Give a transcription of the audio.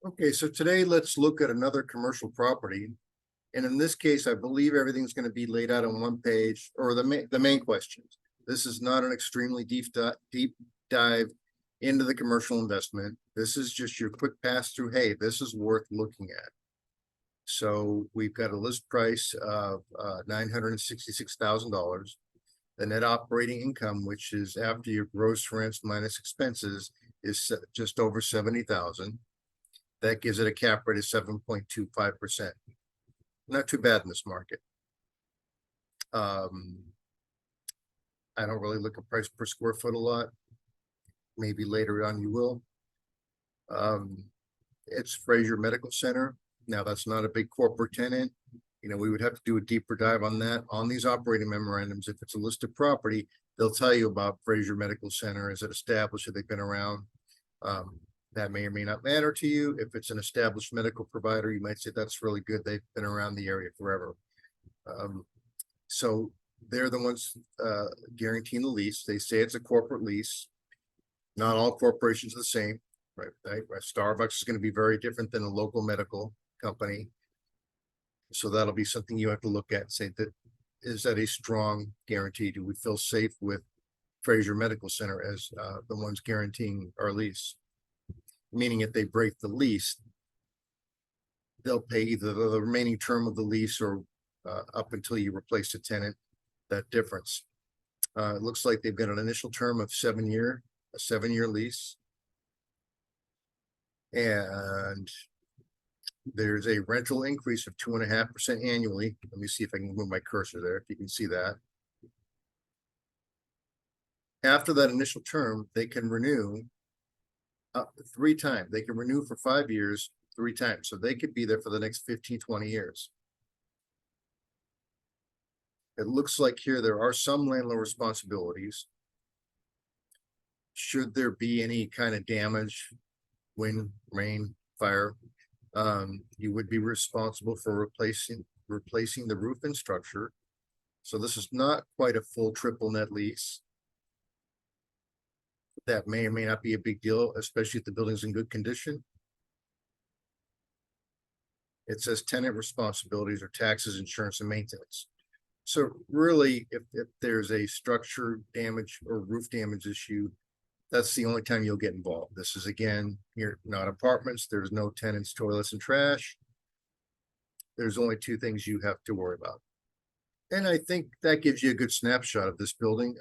Okay, so today let's look at another commercial property. And in this case, I believe everything's going to be laid out on one page or the main questions. This is not an extremely deep dive into the commercial investment. This is just your quick pass through. Hey, this is worth looking at. So we've got a list price of $966,000. The net operating income, which is after your gross rents minus expenses, is just over 70,000. That gives it a cap rate of 7.25%. Not too bad in this market. I don't really look at price per square foot a lot. Maybe later on you will. It's Fraser Medical Center. Now that's not a big corporate tenant. You know, we would have to do a deeper dive on that. On these operating memorandums, if it's a listed property, they'll tell you about Fraser Medical Center. Is it established? Have they been around? That may or may not matter to you. If it's an established medical provider, you might say that's really good. They've been around the area forever. So they're the ones guaranteeing the lease. They say it's a corporate lease. Not all corporations are the same, right? Starbucks is going to be very different than a local medical company. So that'll be something you have to look at and say, that is that a strong guarantee? Do we feel safe with Fraser Medical Center as the ones guaranteeing our lease? Meaning if they break the lease, they'll pay either the remaining term of the lease or up until you replace the tenant, that difference. It looks like they've got an initial term of a 7-year lease. And there's a rental increase of 2.5% annually. Let me see if I can move my cursor there, if you can see that. After that initial term, they can renew 3 times. They can renew for 5 years, 3 times. So they could be there for the next 15, 20 years. It looks like here there are some landlord responsibilities. Should there be any kind of damage, wind, rain, fire, you would be responsible for replacing the roof and structure. So this is not quite a full triple net lease. That may or may not be a big deal, especially if the building's in good condition. It says tenant responsibilities or taxes, insurance, and maintenance. So really, if there's a structure damage or roof damage issue, that's the only time you'll get involved. This is, again, you're not apartments. There's no tenants, toilets, and trash. There's only 2 things you have to worry about. And I think that gives you a good snapshot of this building.